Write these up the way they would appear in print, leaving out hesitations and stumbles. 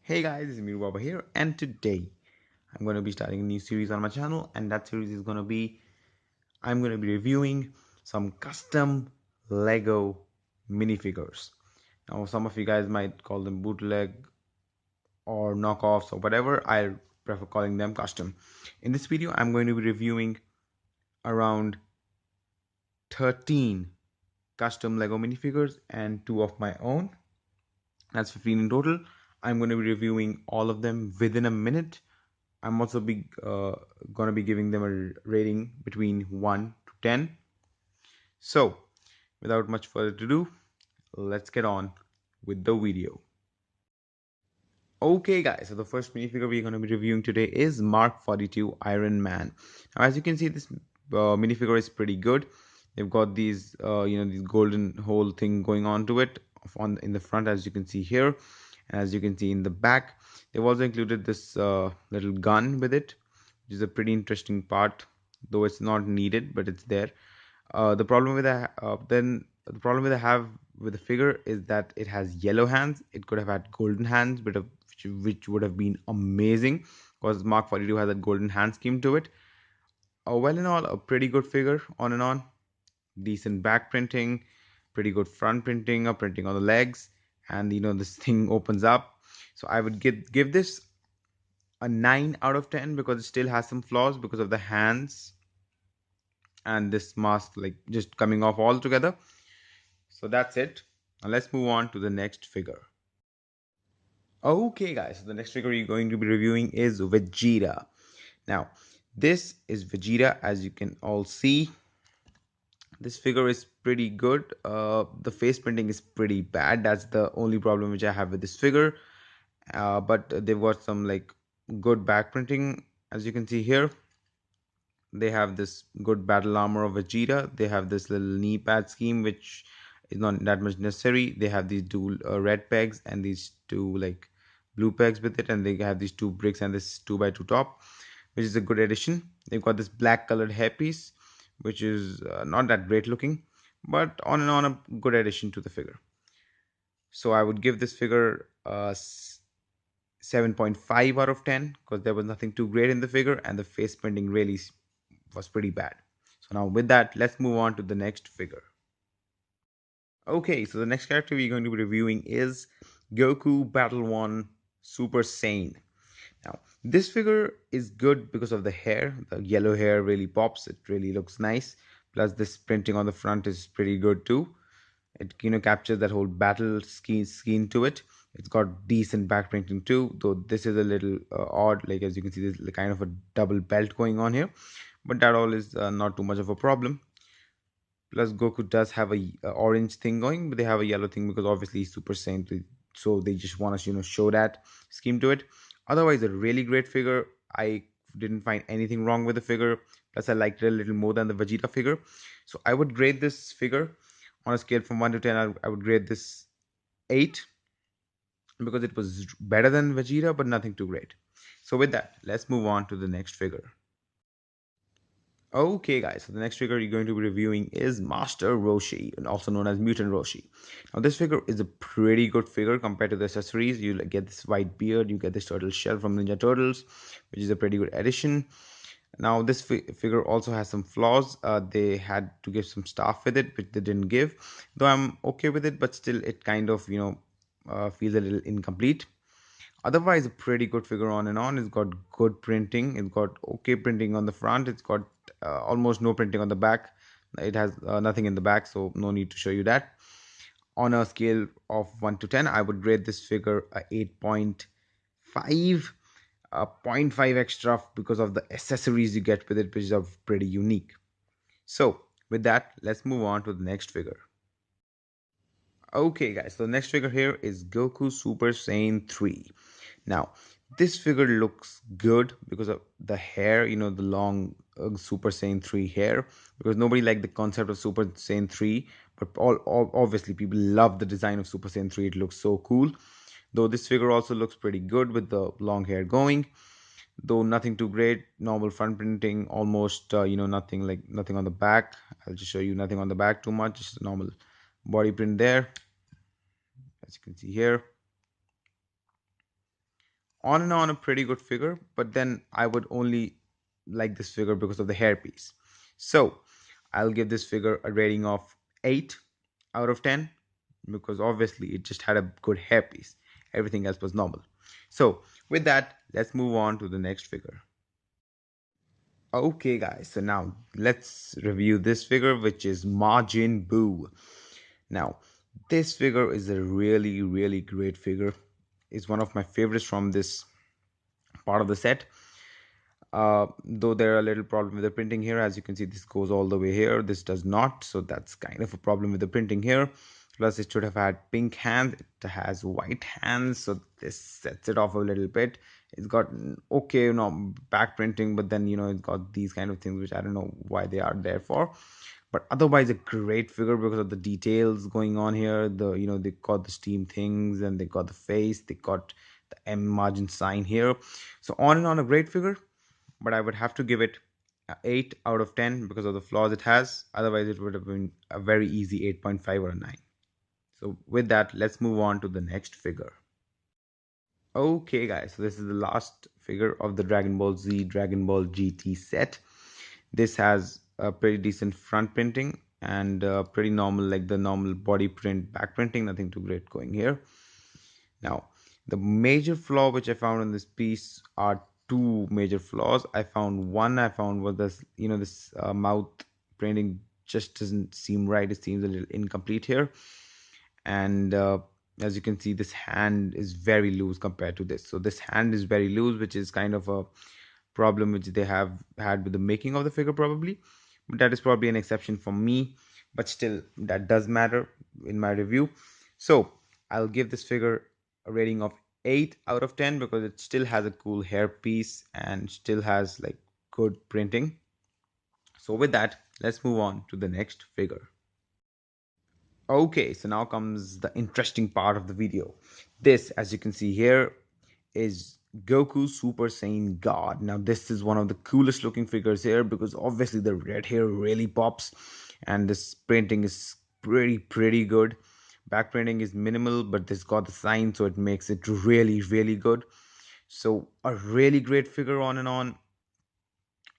Hey guys, it's me Baba here, and today I'm going to be starting a new series on my channel, and that series is going to be I'm going to be reviewing some custom Lego minifigures. Now, some of you guys might call them bootleg or knockoffs or whatever. I prefer calling them custom. In this video, I'm going to be reviewing around 13 custom Lego minifigures and two of my own. That's 15 in total. I'm going to be reviewing all of them within a minute. I'm also gonna be giving them a rating between 1 to 10. So, without much further ado, let's get on with the video. Okay, guys, so the first minifigure we're gonna be reviewing today is Mark 42 Iron Man. Now, as you can see, this minifigure is pretty good. They've got these, these golden hole thing going on to it on in the front, as you can see here, and as you can see in the back. They've also included this little gun with it, which is a pretty interesting part, though it's not needed, but it's there. The problem with the problem with I have with the figure is that it has yellow hands. It could have had golden hands, but which would have been amazing because Mark 42 has that golden hand scheme to it. Well, in all, a pretty good figure on and on. Decent back printing, pretty good front printing or printing on the legs, and this thing opens up. So I would give this a 9 out of 10 because it still has some flaws because of the hands and this mask like just coming off altogether. So that's it. Now let's move on to the next figure. Okay, guys, so the next figure you're going to be reviewing is Vegeta. Now, this is Vegeta, as you can all see. This figure is pretty good. The face printing is pretty bad. That's the only problem which I have with this figure. But they've got some like good back printing, as you can see here. They have this good battle armor of Vegeta. They have this little knee pad scheme, which is not that much necessary. They have these two red pegs and these two like blue pegs with it, and they have these two bricks and this 2x2 top, which is a good addition. They've got this black colored hairpiece, which is not that great looking, but on and on a good addition to the figure. So I would give this figure 7.5 out of 10 because there was nothing too great in the figure, and the face painting really was pretty bad. So now with that, let's move on to the next figure. Okay, so the next character we're going to be reviewing is Goku Battle 1 Super Saiyan. Now, this figure is good because of the hair. The yellow hair really pops. It really looks nice. Plus, this printing on the front is pretty good too. It captures that whole battle scheme to it. It's got decent back printing too, though this is a little odd. Like as you can see, there's kind of a double belt going on here, but that all is not too much of a problem. Plus, Goku does have a orange thing going, but they have a yellow thing because obviously he's Super Saiyan, so they just want us show that scheme to it. Otherwise, a really great figure. I didn't find anything wrong with the figure. Plus, I liked it a little more than the Vegeta figure. So I would grade this figure on a scale from 1 to 10. I would grade this 8 because it was better than Vegeta, but nothing too great. So with that, let's move on to the next figure. Okay, guys, so the next figure you're going to be reviewing is Master Roshi, and also known as Mutant Roshi. Now, this figure is a pretty good figure compared to the accessories. You get this white beard, you get this turtle shell from Ninja Turtles, which is a pretty good addition. Now, this figure also has some flaws. They had to give some stuff with it, which they didn't give. Though I'm okay with it, but still, it kind of feels a little incomplete. Otherwise, a pretty good figure on and on. It's got good printing. It's got okay printing on the front. It's got almost no printing on the back. It has nothing in the back, so no need to show you that. On a scale of 1 to 10, I would grade this figure a 8.5, a zero point 0.5 extra because of the accessories you get with it, which are pretty unique. So, with that, let's move on to the next figure. Okay, guys, so the next figure here is Goku Super Saiyan 3. Now, this figure looks good because of the hair, the long Super Saiyan 3 hair, because nobody liked the concept of Super Saiyan 3, but obviously people love the design of Super Saiyan 3. It looks so cool. Though this figure also looks pretty good with the long hair going, though nothing too great. Normal front printing, almost, nothing on the back. I'll just show you nothing on the back too much, just a normal body print there, as you can see here. On and on, a pretty good figure, but then I would only like this figure because of the hairpiece. So I'll give this figure a rating of 8 out of 10 because obviously it just had a good hairpiece. Everything else was normal. So with that, let's move on to the next figure. Okay, guys, so now let's review this figure, which is Majin Buu. Now, this figure is a really, really great figure. It's one of my favorites from this part of the set. Though there are a little problem with the printing here. As you can see, this goes all the way here, this does not, so that's kind of a problem with the printing here. Plus it should have had pink hands, it has white hands, so this sets it off a little bit. It's got okay, back printing, but then it's got these kind of things which I don't know why they are there for. But otherwise a great figure because of the details going on here. They got the steam things, and they got the face, they got the M margin sign here. So on and on, a great figure, but I would have to give it a 8 out of 10 because of the flaws it has. Otherwise, it would have been a very easy 8.5 or a 9. So, with that, let's move on to the next figure. Okay, guys, so this is the last figure of the Dragon Ball Z Dragon Ball GT set. This has a pretty decent front printing and pretty normal, like the normal body print, back printing, nothing too great going here. Now, the major flaw which I found in this piece are two major flaws. I found was this, this mouth printing just doesn't seem right. It seems a little incomplete here. And as you can see, this hand is very loose compared to this. So this hand is very loose, which is kind of a problem which they have had with the making of the figure probably. But that is probably an exception for me. But still, that does matter in my review. So I'll give this figure a rating of 8 out of 10 because it still has a cool hair piece and still has like good printing. So with that, let's move on to the next figure. Okay, so now comes the interesting part of the video. This, as you can see here, is Goku Super Saiyan God. Now, this is one of the coolest looking figures here because obviously the red hair really pops, and this printing is pretty good. Back printing is minimal, but this got the sign, so it makes it really good. So a really great figure on and on.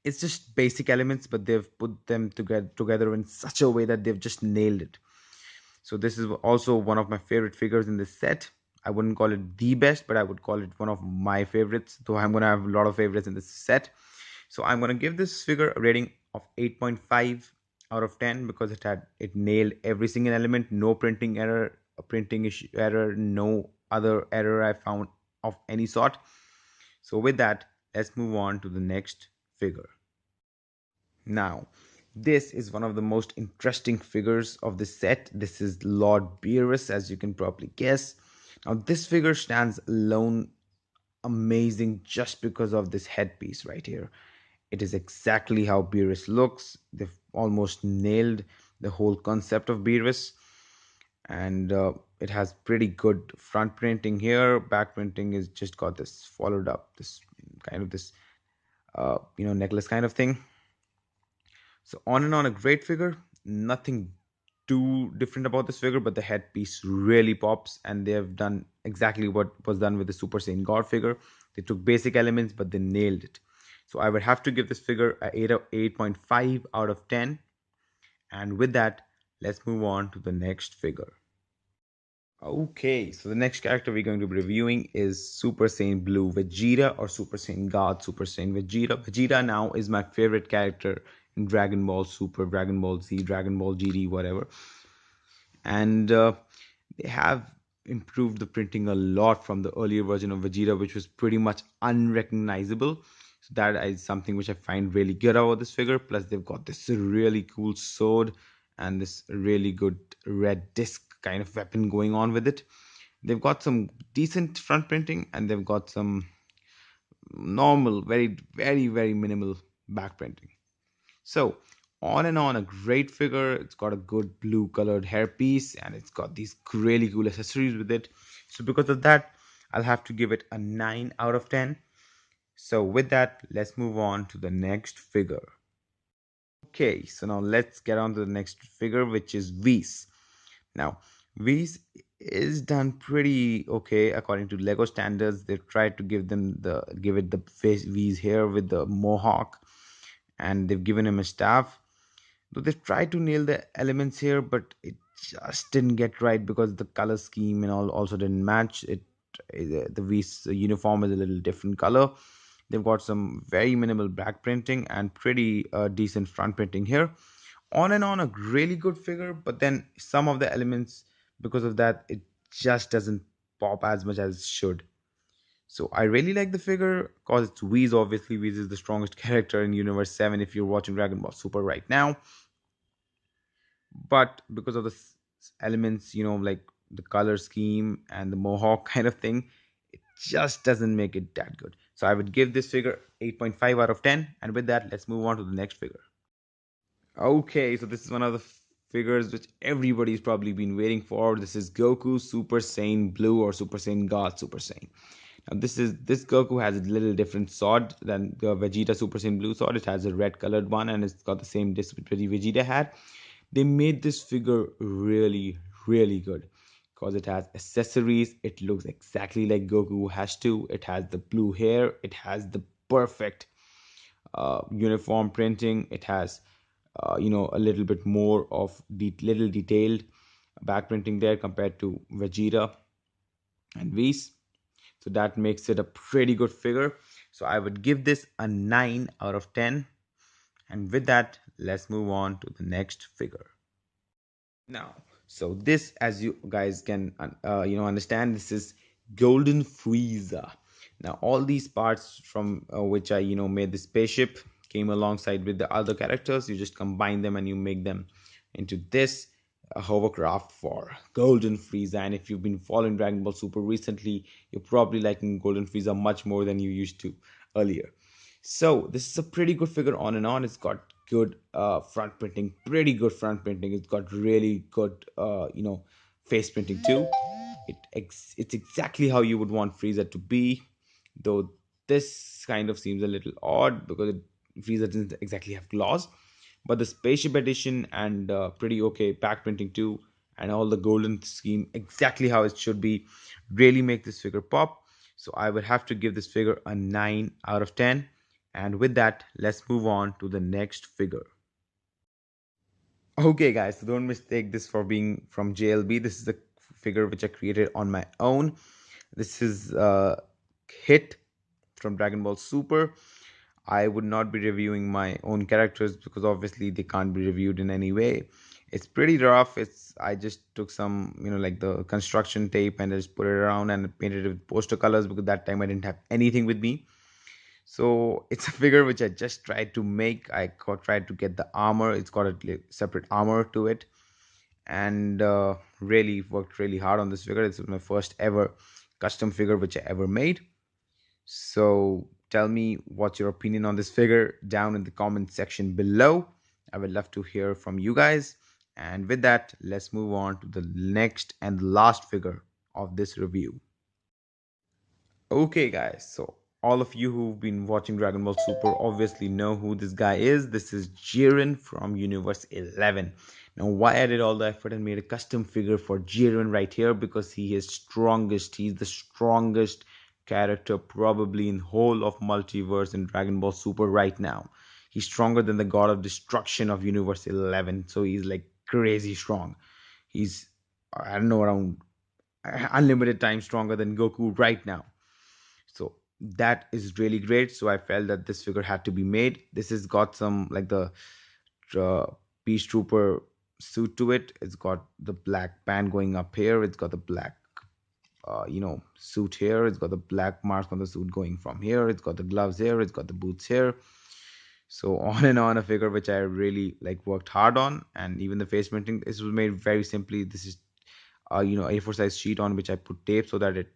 It's just basic elements, but they've put them together in such a way that they've just nailed it. So this is also one of my favorite figures in this set. I wouldn't call it the best, but I would call it one of my favorites, though I'm going to have a lot of favorites in this set. So I'm going to give this figure a rating of 8.5 out of 10 because it nailed every single element. No printing error, a printing issue error, no other error I found of any sort. So with that, let's move on to the next figure. Now, this is one of the most interesting figures of the set. This is Lord Beerus, as you can probably guess. Now, this figure stands alone amazing just because of this headpiece right here. It is exactly how Beerus looks. They've almost nailed the whole concept of Beerus, and it has pretty good front printing here. Back printing is just got this followed up, this kind of this necklace kind of thing. So on and on, a great figure. Nothing too different about this figure, but the headpiece really pops, and they have done exactly what was done with the Super Saiyan God figure. They took basic elements, but they nailed it. So I would have to give this figure a 8.5 out of 10. And with that, let's move on to the next figure. Okay, so the next character we're going to be reviewing is Super Saiyan Blue Vegeta, or Super Saiyan God Super Saiyan Vegeta. Vegeta now is my favorite character in Dragon Ball Super, Dragon Ball Z, Dragon Ball GD, whatever. And they have improved the printing a lot from the earlier version of Vegeta, which was pretty much unrecognizable. So that is something which I find really good about this figure. Plus, they've got this really cool sword and this really good red disc kind of weapon going on with it. They've got some decent front printing, and they've got some normal, very minimal back printing. So on and on, a great figure. It's got a good blue colored hairpiece, and it's got these really cool accessories with it. So because of that, I'll have to give it a 9 out of 10. So with that, let's move on to the next figure. Okay, so now let's get on to the next figure, which is Whis. Now, Whis is done pretty okay according to Lego standards. They tried to give it the face V's hair with the mohawk, and they've given him a staff. Though they tried to nail the elements here, but it just didn't get right because the color scheme and all also didn't match. The V's uniform is a little different color. They've got some very minimal back printing and pretty decent front printing here. On and on, a really good figure, but then some of the elements, because of that, it just doesn't pop as much as it should. So I really like the figure because it's Whis. Obviously, Whis is the strongest character in Universe 7 if you're watching Dragon Ball Super right now. But because of the elements, like the color scheme and the mohawk kind of thing, it just doesn't make it that good. So I would give this figure 8.5 out of 10. And with that, let's move on to the next figure. Okay, so this is one of the figures which everybody's probably been waiting for. This is Goku Super Saiyan Blue or Super Saiyan God Super Saiyan. Now this Goku has a little different sword than the Vegeta Super Saiyan Blue sword. It has a red colored one and it's got the same disc which Vegeta had. They made this figure really, really good because it has accessories. It looks exactly like Goku has to. It has the blue hair. It has the perfect uniform printing. It has a little bit more of little detailed back printing there compared to Vegeta and Whis. So that makes it a pretty good figure. So I would give this a 9 out of 10. And with that, let's move on to the next figure. Now, so this, as you guys can understand, this is Golden Frieza. Now, all these parts from which I made the spaceship came alongside with the other characters. You just combine them and you make them into this hovercraft for Golden Frieza. And if you've been following Dragon Ball Super recently, you're probably liking Golden Frieza much more than you used to earlier. So this is a pretty good figure on and on. It's got good front printing, pretty good front printing. It's got really good face printing too. It's exactly how you would want Frieza to be, though this kind of seems a little odd because Frieza doesn't exactly have claws. But the spaceship edition and pretty okay back printing too, and all the golden scheme exactly how it should be, really make this figure pop. So I would have to give this figure a 9 out of 10. And with that, let's move on to the next figure. Okay, guys, so don't mistake this for being from JLB. This is a figure which I created on my own. This is Hit from Dragon Ball Super. I would not be reviewing my own characters because obviously they can't be reviewed in any way. It's pretty rough. I just took some, like the construction tape and I just put it around and painted it with poster colors because that time I didn't have anything with me. So it's a figure which I just tried to make. Tried to get the armor. It's got a separate armor to it, and really worked really hard on this figure. It's my first ever custom figure which I ever made. So tell me what's your opinion on this figure down in the comment section below. I would love to hear from you guys. And with that, let's move on to the next and last figure of this review. Okay, guys, so all of you who've been watching Dragon Ball Super obviously know who this guy is. This is Jiren from Universe 11. Now, why I did all the effort and made a custom figure for Jiren right here? Because he is strongest. He's the strongest character probably in whole of multiverse in Dragon Ball Super right now. He's stronger than the God of Destruction of Universe 11. So he's like crazy strong. He's, I don't know, around unlimited times stronger than Goku right now. So that is really great. So I felt that this figure had to be made. This has got some like the uh, peace trooper suit to it. It's got the black band going up here. It's got the black suit here. It's got the black mark on the suit going from here. It's got the gloves here. It's got the boots here. So on and on, a figure which I really like worked hard on. And even the face printing, this was made very simply. This is A4 size sheet on which I put tape so that it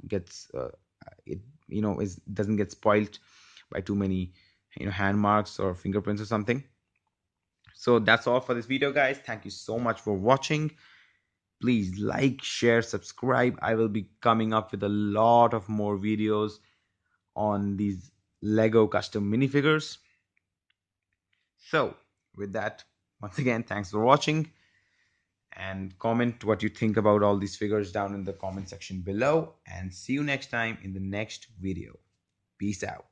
gets it is doesn't get spoiled by too many hand marks or fingerprints or something. So that's all for this video, guys. Thank you so much for watching. Please like, share, subscribe. I will be coming up with a lot of more videos on these Lego custom minifigures. So with that, once again, thanks for watching and comment what you think about all these figures down in the comment section below. And see you next time in the next video. Peace out.